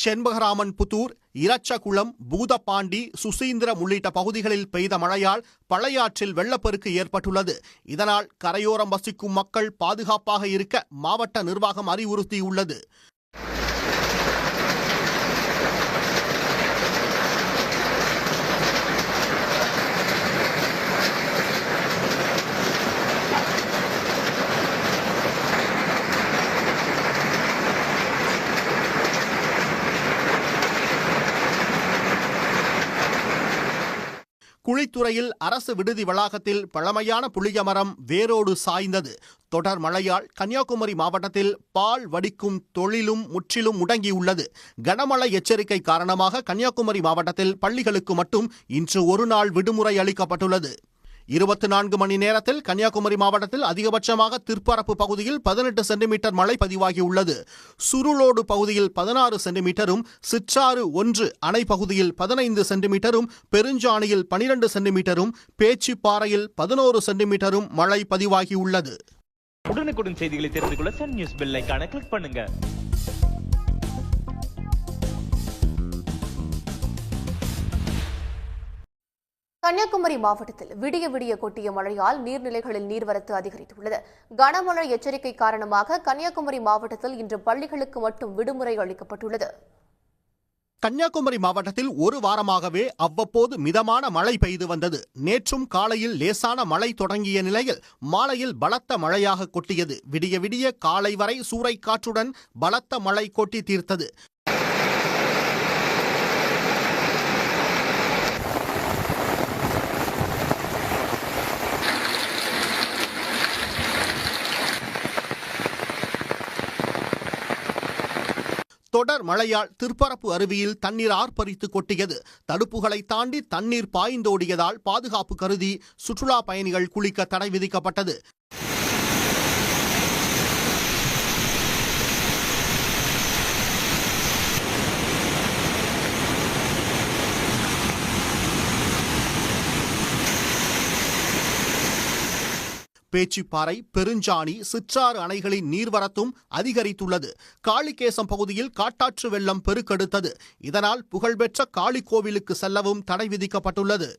செண்பகராமன் புத்தூர், இரச்சகுளம், பூதப்பாண்டி, சுசீந்திரம் உள்ளிட்ட பகுதிகளில் பெய்த மழையால் பழையாற்றில் வெள்ளப்பெருக்கு ஏற்பட்டுள்ளது. இதனால் கரையோரம் வசிக்கும் மக்கள் பாதுகாப்பாக இருக்க மாவட்ட நிர்வாகம் அறிவுறுத்தியுள்ளது. குழித்துறையில் அரசு விடுதி வளாகத்தில் பழமையான புளியமரம் வேரோடு சாய்ந்தது. தொடர் மழையால் கன்னியாகுமரி மாவட்டத்தில் பால் வடிக்கும் தொழிலும் முற்றிலும் முடங்கியுள்ளது. கனமழை எச்சரிக்கை காரணமாக கன்னியாகுமரி மாவட்டத்தில் பள்ளிகளுக்கு மட்டும் இன்று ஒரு நாள் விடுமுறை அளிக்கப்பட்டுள்ளது. 24 மணி நேரத்தில் கன்னியாகுமரி மாவட்டத்தில் அதிகபட்சமாக திற்பரப்பு பகுதியில் 18 சென்டிமீட்டர் மழை பதிவாகியுள்ளது. சுருளோடு பகுதியில் 16 சென்டிமீட்டரும், சிற்றாறு 1 அணை பகுதியில் 15 சென்டிமீட்டரும், பெருஞ்சாணியில் 12 சென்டிமீட்டரும், பேச்சிப்பாறையில் 11 சென்டிமீட்டரும் மழை பதிவாகியுள்ளது. உடனுக்குடன் செய்திகளை தெரிந்து கொள்ள சன் நியூஸ் பெல் ஐகானை கிளிக் பண்ணுங்க. கன்னியாகுமரி மாவட்டத்தில் விடிய விடிய கொட்டிய மழையால் நீர்நிலைகளில் நீர்வரத்து அதிகரித்துள்ளது. கனமழை எச்சரிக்கை காரணமாக கன்னியாகுமரி மாவட்டத்தில் இன்று பள்ளிகளுக்கு மட்டும் விடுமுறை அளிக்கப்பட்டுள்ளது. கன்னியாகுமரி மாவட்டத்தில் ஒரு வாரமாகவே அவ்வப்போது மிதமான மழை பெய்து வந்தது. நேற்றும் காலையில் லேசான மழை தொடங்கிய நிலையில் மாலையில் பலத்த மழையாக கொட்டியது. விடிய விடிய காலை வரை சூறைக்காற்றுடன் பலத்த மழை கொட்டி தீர்த்தது. தொடர் மழையால் திற்பரப்பு அருவியில் தண்ணீர் ஆர்ப்பரித்து கொட்டியது. தடுப்புகளை தாண்டி தண்ணீர் பாய்ந்தோடியதால் பாதுகாப்பு கருதி சுற்றுலா பயணிகள் குளிக்க தடை விதிக்கப்பட்டது. பேச்சிப்பாறை, பெருஞ்சாணி, சிற்றாறு அணைகளின் நீர்வரத்தும் அதிகரித்துள்ளது. காளிகேசம் பகுதியில் காட்டாற்று வெள்ளம் பெருக்கெடுத்தது. இதனால் புகழ்பெற்ற காளி கோவிலுக்கு செல்லவும் தடை விதிக்கப்பட்டுள்ளது.